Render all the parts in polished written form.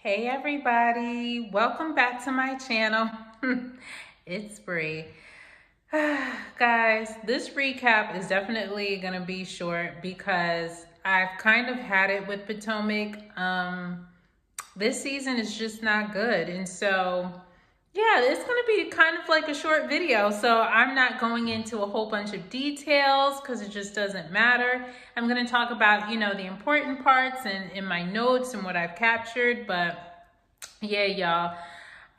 Hey everybody, welcome back to my channel. It's Bree. Guys, this recap is definitely gonna be short because I've kind of had it with Potomac. This season is just not good, and so yeah, it's gonna be kind of like a short video. So I'm not going into a whole bunch of details because it just doesn't matter. I'm gonna talk about, the important parts and in my notes and what I've captured. But yeah, y'all,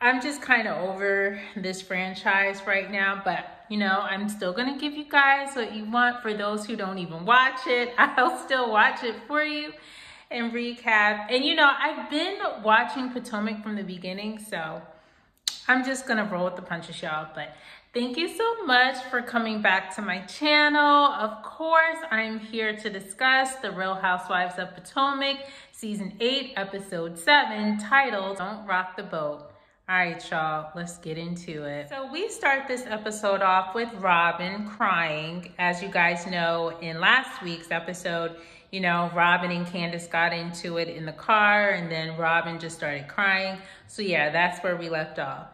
I'm just kind of over this franchise right now. But I'm still gonna give you guys what you want. For those who don't even watch it, I'll still watch it for you and recap. And I've been watching Potomac from the beginning, so I'm just gonna roll with the punches, y'all. But thank you so much for coming back to my channel. Of course, I'm here to discuss the Real Housewives of Potomac, Season 8, Episode 7, titled Don't Rock the Boat. All right, y'all, let's get into it. So we start this episode off with Robin crying. As you guys know, in last week's episode, Robin and Candace got into it in the car, and then Robin just started crying. So yeah, that's where we left off.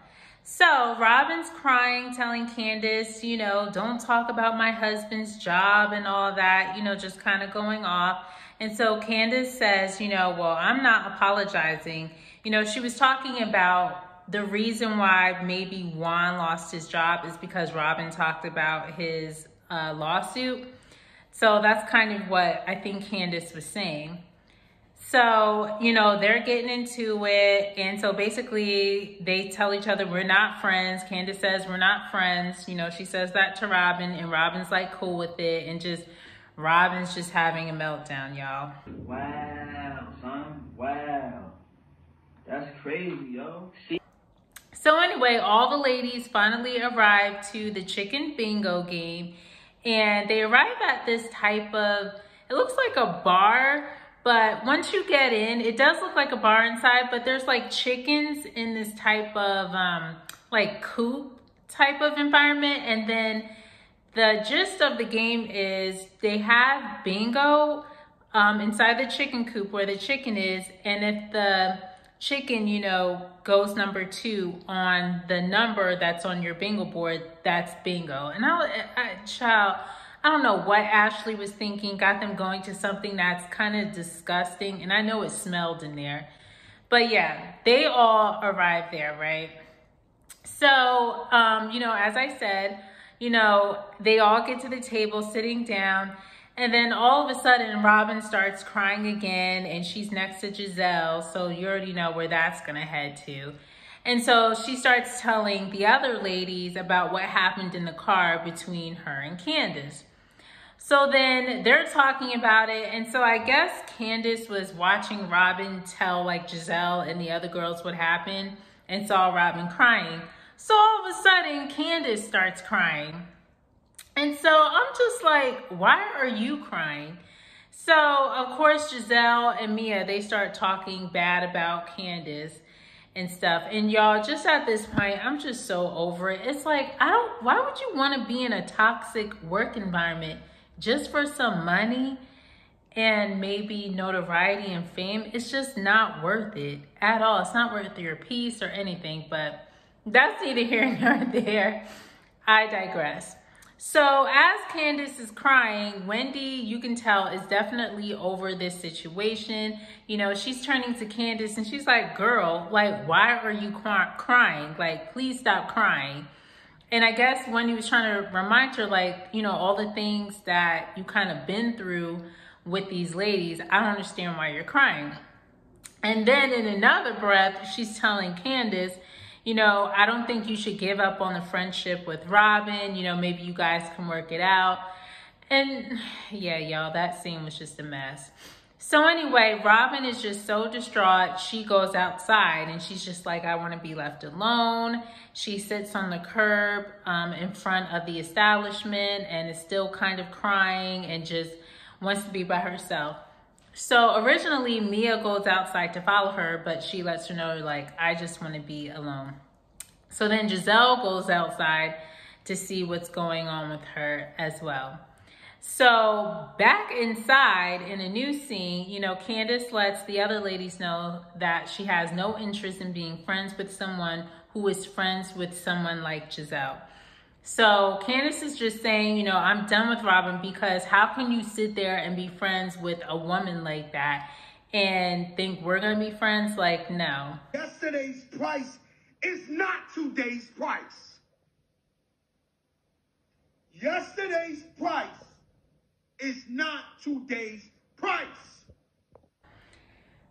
So Robin's crying, telling Candace, don't talk about my husband's job and all that, just kind of going off. And so Candace says, well, I'm not apologizing. She was talking about the reason why maybe Juan lost his job is because Robin talked about his lawsuit. So that's kind of what I think Candace was saying. So, they're getting into it. And so basically they tell each other, we're not friends. Candace says, we're not friends. She says that to Robin, and Robin's like cool with it. And Robin's just having a meltdown, y'all. Wow, son. Wow. That's crazy, yo. So anyway, all the ladies finally arrive to the chicken bingo game. And they arrive at this type of, it looks like a bar. But once you get in, it does look like a bar inside, but there's like chickens in this type of like coop type of environment. And then the gist of the game is they have bingo inside the chicken coop where the chicken is. And if the chicken, goes number 2 on the number that's on your bingo board, that's bingo. And I don't know what Ashley was thinking, got them going to something that's kind of disgusting. And I know it smelled in there. But yeah, they all arrived there, right? So, as I said, they all get to the table sitting down. And then all of a sudden, Robin starts crying again. And she's next to Giselle. So you already know where that's going to head to. And so she starts telling the other ladies about what happened in the car between her and Candace. So then they're talking about it. And so I guess Candace was watching Robin tell like Giselle and the other girls what happened and saw Robin crying. So all of a sudden Candace starts crying. And so I'm just like, why are you crying? So of course Giselle and Mia, they start talking bad about Candace and stuff. And y'all, just at this point, I'm just so over it. It's like, why would you want to be in a toxic work environment just for some money and maybe notoriety and fame? It's just not worth it at all. It's not worth your peace or anything, but that's neither here nor there. I digress. So as Candace is crying, Wendy, you can tell, is definitely over this situation. She's turning to Candace and she's like, girl, like, why are you crying? Like, please stop crying. And I guess Wendy was trying to remind her, like, all the things that you kind of been through with these ladies. I don't understand why you're crying. And then in another breath, she's telling Candace, I don't think you should give up on the friendship with Robin. Maybe you guys can work it out. And yeah, y'all, that scene was just a mess. So anyway, Robin is just so distraught. She goes outside and she's just like, I want to be left alone. She sits on the curb in front of the establishment and is still kind of crying and just wants to be by herself. So originally Mia goes outside to follow her, but she lets her know, like, I just want to be alone. So then Giselle goes outside to see what's going on with her as well. So back inside in a new scene, you know, Candace lets the other ladies know that she has no interest in being friends with someone who is friends with someone like Giselle. So Candace is just saying, you know, I'm done with Robin, because how can you sit there and be friends with a woman like that and think we're going to be friends? Like, no. Yesterday's price is not today's price. Yesterday's price is not today's price.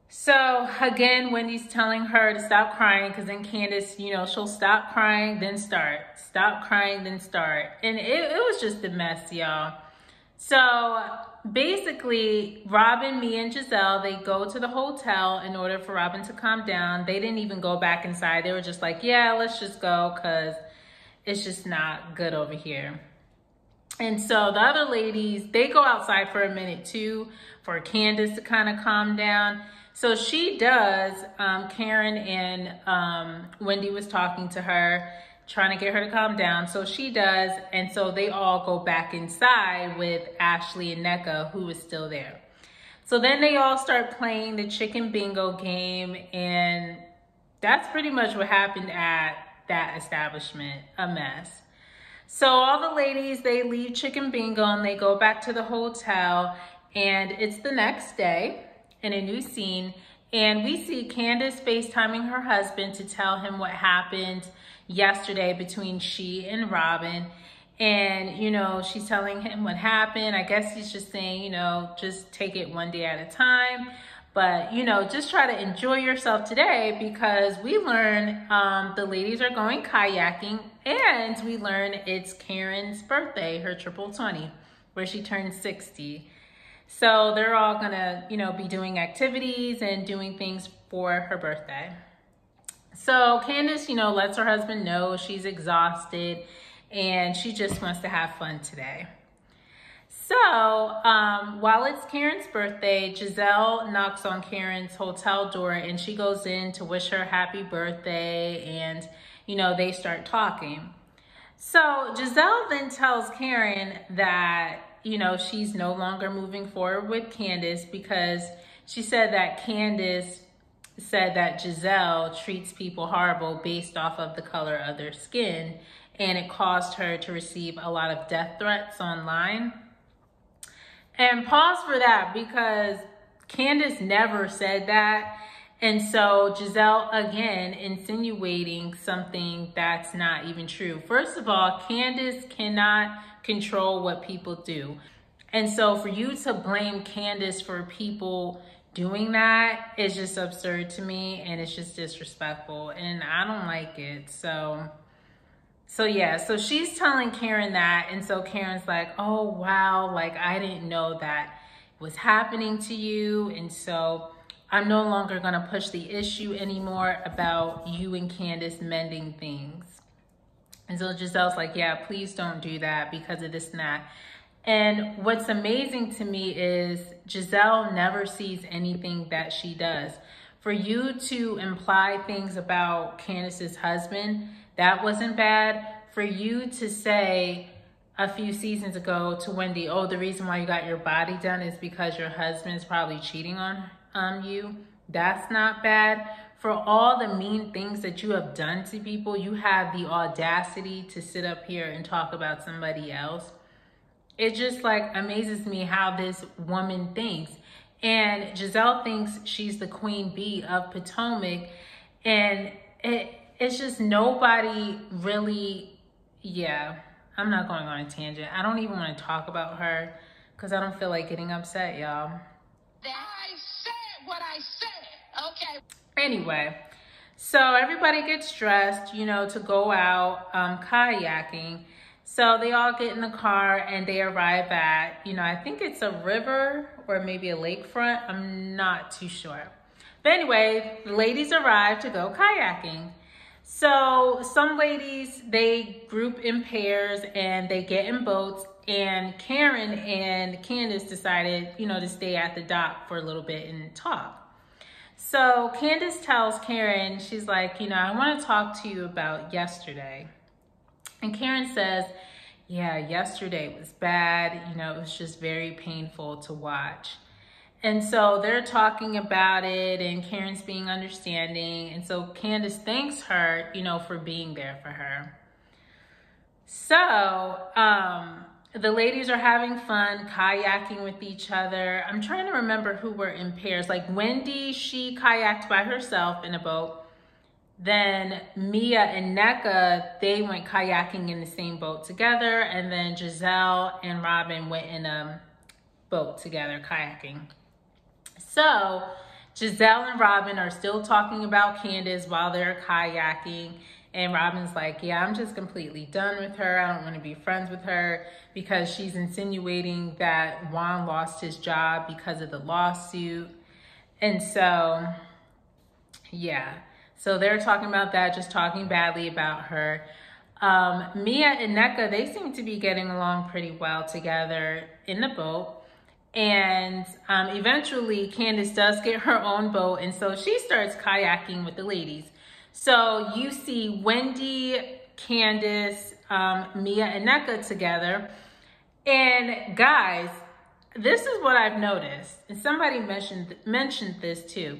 So again, Wendy's telling her to stop crying, because then Candace, you know, she'll stop crying, then start. Stop crying, then start. And it was just a mess, y'all. So basically, Robin, Mia, and Giselle, they go to the hotel in order for Robin to calm down. They didn't even go back inside. They were just like, yeah, let's just go, because it's just not good over here. And so the other ladies, they go outside for a minute too, for Candace to kind of calm down. So she does. Karen and Wendy was talking to her, trying to get her to calm down. So she does. And so they all go back inside with Ashley and NECA, who is still there. So then they all start playing the chicken bingo game. And that's pretty much what happened at that establishment, a mess. So all the ladies, they leave chicken bingo and they go back to the hotel, and it's the next day in a new scene, and we see Candace FaceTiming her husband to tell him what happened yesterday between she and Robin. And, you know, she's telling him what happened. I guess he's just saying, you know, just take it one day at a time. But, you know, just try to enjoy yourself today, because we learn the ladies are going kayaking, and we learn it's Karen's birthday, her triple 20, where she turns 60. So they're all gonna, you know, be doing activities and doing things for her birthday. So Candace, you know, lets her husband know she's exhausted and she just wants to have fun today. So while it's Karen's birthday, Giselle knocks on Karen's hotel door and she goes in to wish her happy birthday, and, you know, they start talking. So Giselle then tells Karen that, you know, she's no longer moving forward with Candace, because she said that Candace said that Giselle treats people horrible based off of the color of their skin, and it caused her to receive a lot of death threats online. And pause for that, because Candace never said that. And so Giselle, again, insinuating something that's not even true. First of all, Candace cannot control what people do. And so for you to blame Candace for people doing that is just absurd to me, and it's just disrespectful, and I don't like it. So yeah, so she's telling Karen that, and so Karen's like, oh wow, like I didn't know that was happening to you, and so I'm no longer gonna push the issue anymore about you and Candace mending things. And so Giselle's like, yeah, please don't do that because of this and that. And what's amazing to me is Giselle never sees anything that she does. For you to imply things about Candace's husband, that wasn't bad. For you to say a few seasons ago to Wendy, oh, the reason why you got your body done is because your husband's probably cheating on you, that's not bad. For all the mean things that you have done to people, you have the audacity to sit up here and talk about somebody else. It just like amazes me how this woman thinks. And Giselle thinks she's the queen bee of Potomac. And it's just nobody really, yeah, I'm not going on a tangent. I don't even want to talk about her because I don't feel like getting upset, y'all. I said what I said, okay. Anyway, so everybody gets dressed, you know, to go out kayaking. So they all get in the car and they arrive at, you know, I think it's a river or maybe a lakefront. I'm not too sure. But anyway, the ladies arrive to go kayaking. So some ladies, they group in pairs and they get in boats, and Karen and Candace decided, you know, to stay at the dock for a little bit and talk. So Candace tells Karen, she's like, you know, I want to talk to you about yesterday. And Karen says, Yeah, yesterday was bad. You know, it was just very painful to watch. And so they're talking about it, and Karen's being understanding. And so Candace thanks her, you know, for being there for her. So the ladies are having fun kayaking with each other. I'm trying to remember who were in pairs. Like Wendy, she kayaked by herself in a boat. Then Mia and NECA, they went kayaking in the same boat together. And then Giselle and Robin went in a boat together kayaking. So Giselle and Robin are still talking about Candace while they're kayaking. And Robin's like, yeah, I'm just completely done with her. I don't want to be friends with her because she's insinuating that Juan lost his job because of the lawsuit. And so, yeah. So they're talking about that, just talking badly about her. Mia and NECA, they seem to be getting along pretty well together in the boat. And eventually Candace does get her own boat, and so she starts kayaking with the ladies. So you see Wendy, Candace, Mia, and NECA together. And guys, this is what I've noticed, and somebody mentioned this too.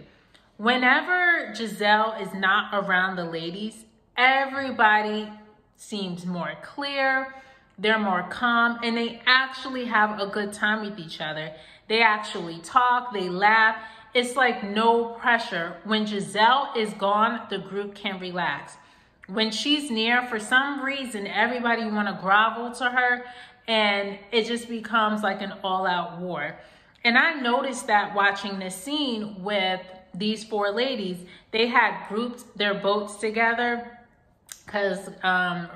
Whenever Giselle is not around the ladies, everybody seems more clear. They're more calm, and they actually have a good time with each other. They actually talk, they laugh. It's like no pressure. When Giselle is gone, the group can relax. When she's near, for some reason, everybody want to grovel to her, and it just becomes like an all-out war. And I noticed that watching this scene with these four ladies. They had grouped their boats together because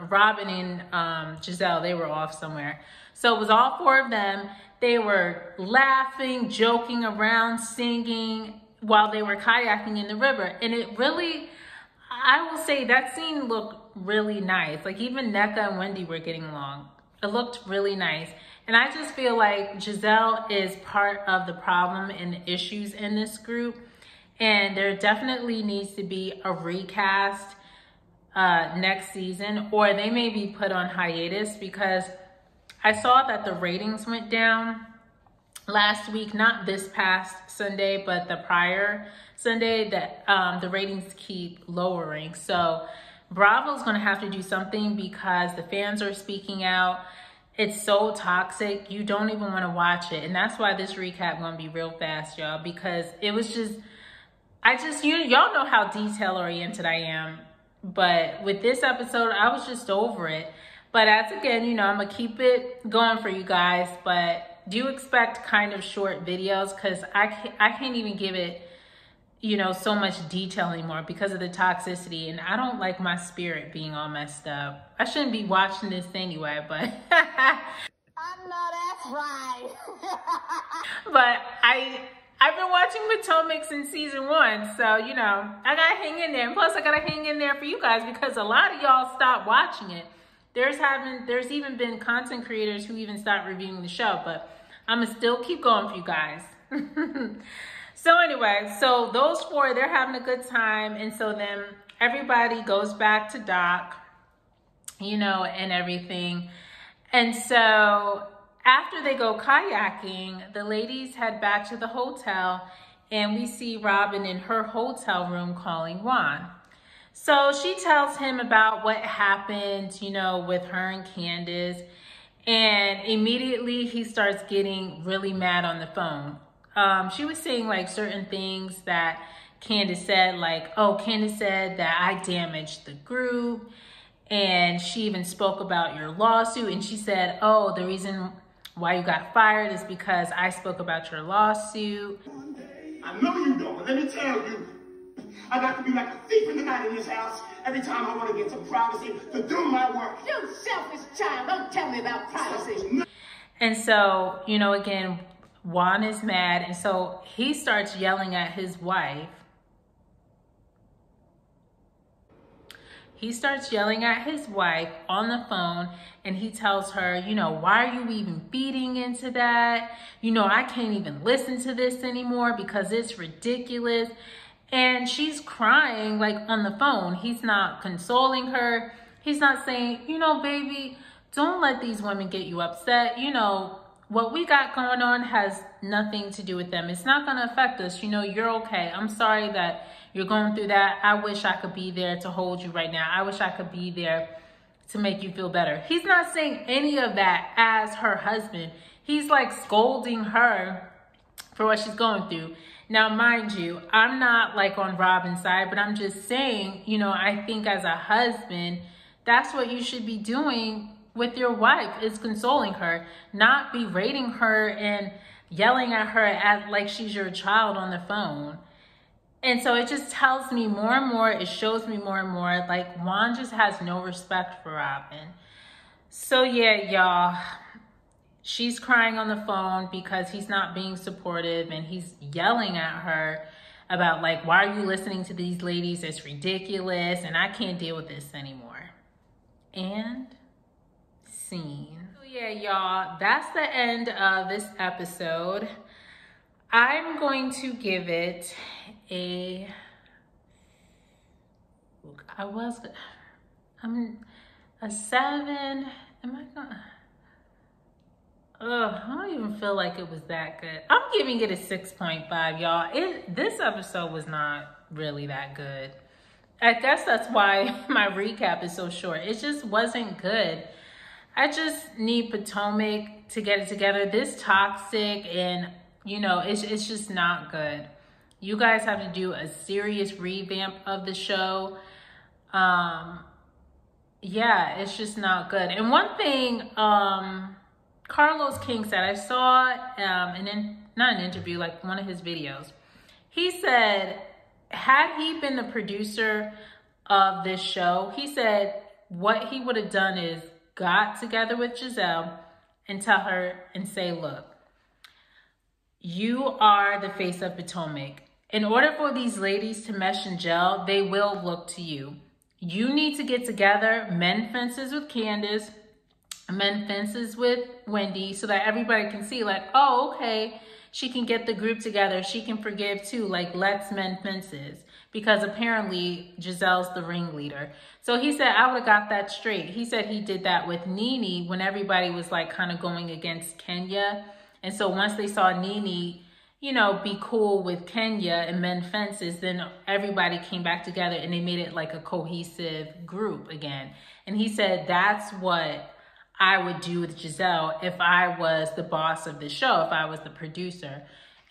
Robin and Giselle, they were off somewhere. So it was all four of them. They were laughing, joking around, singing while they were kayaking in the river. And it really, I will say that scene looked really nice. Like even NECA and Wendy were getting along. It looked really nice. And I just feel like Giselle is part of the problem and the issues in this group. And there definitely needs to be a recast next season, or they may be put on hiatus, because I saw that the ratings went down last week, not this past Sunday, but the prior Sunday, that the ratings keep lowering. So Bravo's gonna have to do something because the fans are speaking out. It's so toxic, you don't even wanna watch it. And that's why this recap gonna be real fast, y'all, because it was just, y'all know how detail oriented I am, but with this episode, I was just over it. But as again, you know, I'm gonna keep it going for you guys, but do expect kind of short videos because I can't even give it, you know, so much detail anymore because of the toxicity, and I don't like my spirit being all messed up. I shouldn't be watching this anyway, but I know that's right. but I've been watching Potomac since season 1, so, you know, I gotta hang in there. And plus, I gotta hang in there for you guys because a lot of y'all stopped watching it. There's even been content creators who even stopped reviewing the show, but I'm gonna still keep going for you guys. So anyway, so those four, they're having a good time. And so then everybody goes back to dock, you know, and everything. And so after they go kayaking, the ladies head back to the hotel, and we see Robin in her hotel room calling Juan. So she tells him about what happened, you know, with her and Candace, and immediately he starts getting really mad on the phone. She was saying like certain things that Candace said, like, oh, Candace said that I damaged the group, and she even spoke about your lawsuit, and she said, oh, the reason why you got fired is because I spoke about your lawsuit. I know you don't, but let me tell you, I got to be like a thief in the night in this house every time I want to get some privacy to do my work. You selfish child, don't tell me about privacy. And so, you know, again, Juan is mad, and so he starts yelling at his wife. He starts yelling at his wife on the phone, and he tells her, you know, why are you even feeding into that? You know, I can't even listen to this anymore because it's ridiculous. And she's crying like on the phone. He's not consoling her. He's not saying, you know, baby, Don't let these women get you upset. You know, what we got going on has nothing to do with them. It's not going to affect us. You know, you're okay. I'm sorry that you're going through that. I wish I could be there to hold you right now. I wish I could be there to make you feel better. He's not saying any of that as her husband. He's like scolding her for what she's going through. Now, mind you, I'm not like on Robin's side, but I'm just saying, you know, I think as a husband, that's what you should be doing with your wife, is consoling her, not berating her and yelling at her like she's your child on the phone. And so it just tells me more and more, it shows me more and more, like Juan just has no respect for Robin. So yeah, y'all, she's crying on the phone because he's not being supportive, and he's yelling at her about like, why are you listening to these ladies? It's ridiculous, and I can't deal with this anymore. And scene. So yeah, y'all, that's the end of this episode. I'm going to give it a, I'm a 7. Am I gonna, I don't even feel like it was that good. I'm giving it a 6.5, y'all. This episode was not really that good. I guess that's why my recap is so short. It just wasn't good. I just need Potomac to get it together. This toxic, and you know, it's just not good. You guys have to do a serious revamp of the show. Yeah, it's just not good. And one thing Carlos King said, I saw not an interview, like one of his videos. He said, had he been the producer of this show, he said what he would have done is got together with Giselle and tell her and say, look, you are the face of Potomac. In order for these ladies to mesh and gel, they will look to you. You need to get together, mend fences with Candace, mend fences with Wendy, so that everybody can see like, oh, okay, she can get the group together. She can forgive too. Like, let's mend fences. Because apparently Giselle's the ringleader. So he said, I would have got that straight. He said he did that with Nene when everybody was like kind of going against Kenya. And so once they saw Nene, you know, be cool with Kenya and mend fences, then everybody came back together and they made it like a cohesive group again. And he said, that's what I would do with Giselle if I was the boss of the show, if I was the producer.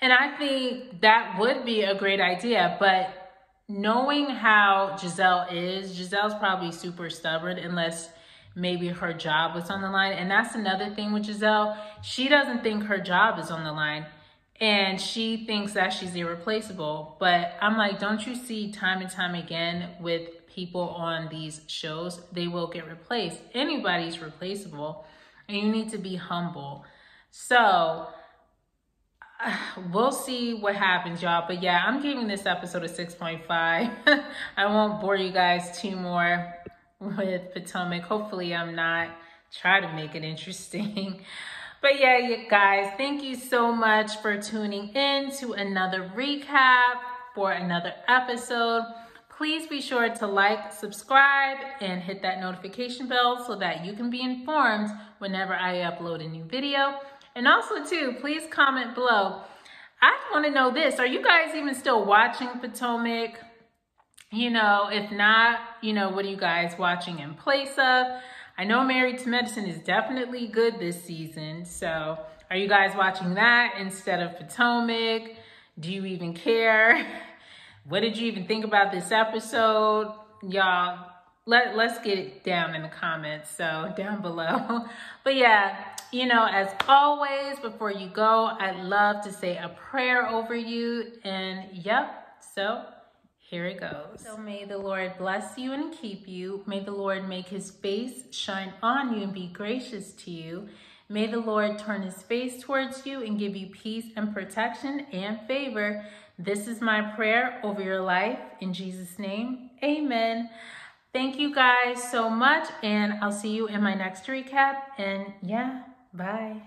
And I think that would be a great idea, but knowing how Giselle is, Giselle's probably super stubborn unless maybe her job was on the line. And that's another thing with Giselle. She doesn't think her job is on the line, and she thinks that she's irreplaceable. But I'm like, don't you see time and time again with people on these shows, they will get replaced. Anybody's replaceable, and you need to be humble. So we'll see what happens, y'all. But yeah, I'm giving this episode a 6.5. I won't bore you guys too more with Potomac. Hopefully I'm not trying to make it interesting. But yeah, you guys, thank you so much for tuning in to another recap for another episode. Please be sure to like, subscribe, and hit that notification bell so that you can be informed whenever I upload a new video. And also too, please comment below. I want to know this. Are you guys even still watching Potomac? You know, if not, you know, what are you guys watching in place of? I know Married to Medicine is definitely good this season. So are you guys watching that instead of Potomac? Do you even care? What did you even think about this episode? Y'all, let's get it down in the comments, so down below. But yeah, you know, as always, before you go, I'd love to say a prayer over you. And yep, so here it goes. So may the Lord bless you and keep you. May the Lord make his face shine on you and be gracious to you. May the Lord turn his face towards you and give you peace and protection and favor. This is my prayer over your life. In Jesus' name, amen. Thank you guys so much, and I'll see you in my next recap. And yeah, bye.